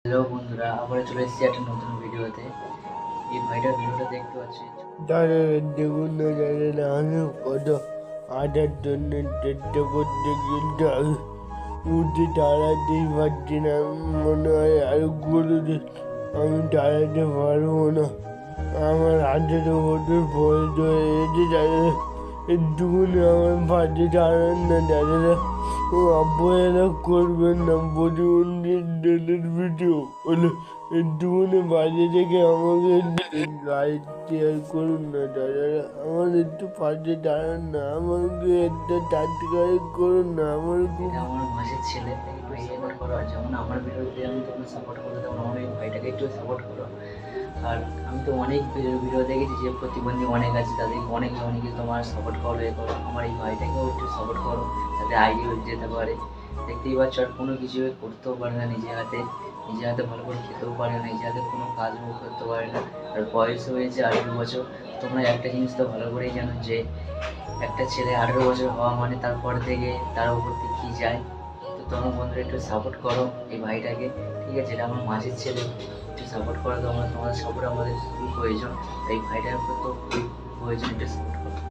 Hello বন্ধুরা, আবার চলে এসেছি একটা নতুন ভিডিওতে। এই ভাইটার ভিডিওটা দেখতে পাচ্ছি। তারা দেখুন না জানেন আমি কত আটার জন্য চেষ্টা করতে কিন্তু আমি উঠে দাঁড়াতেই পারছি না। মনে হয় আরো গুরুদের আমি দাঁড়াতে পারবো না। আমার 18 বছর বয়স হয়ে গেছে দাদারা, একটুকুনি আমার পাশে দাঁড়ান না দাদারা। অবহেলা করবেন না, প্রতিবন্ধীদের ভিডিও হলো একটুকুনি বাজে থেকে আমাকে লাইক শেয়ার করুন না দাদারা। আমার একটু পাশে দাঁড়ান না, আমাকে একটা সাবস্ক্রাইব করুন না। আমার খুব এটা আমার মাসির ছেলে, এই ভাইয়াদের করো। আর যেমন আমার ভিডিওতে আমি তোমরা সাপোর্ট করো, তেমন আমার এই ভাইটাকে একটু সাপোর্ট করো। আর আমি তো অনেক ভিডিও দেখেছি যে প্রতিবন্ধী অনেক আছে, তাদের অনেকে তোমার সাপোর্ট করো, এ করো। আমার এই ভাইটাকেও একটু সাপোর্ট করো, যাতে আইডি হয়ে যেতে পারে। দেখতেই পাচ্ছ, আর কোনো কিছু করতেও পারে না নিজে হাতে ভালো করে খেতেও পারে না, নিজে হাতে কোনো কাজ করতে পারে না। আর বয়স হয়েছে 18 বছর। তোমরা একটা জিনিস তো ভালো করেই জানো যে একটা ছেলে 18 বছর হওয়া মানে তারপর থেকে তার উপর দিয়ে কী যায়। তো তোমরা বন্ধুরা একটু সাপোর্ট করো এই ভাইটাকে, ঠিক আছে? এটা আমার মাসির ছেলে, একটু সাপোর্ট করো তোমরা। তোমাদের সাপোর্ট আমাদের খুবই প্রয়োজন। এই ভাইটার উপর তো খুবই প্রয়োজন, একটু সাপোর্ট করো।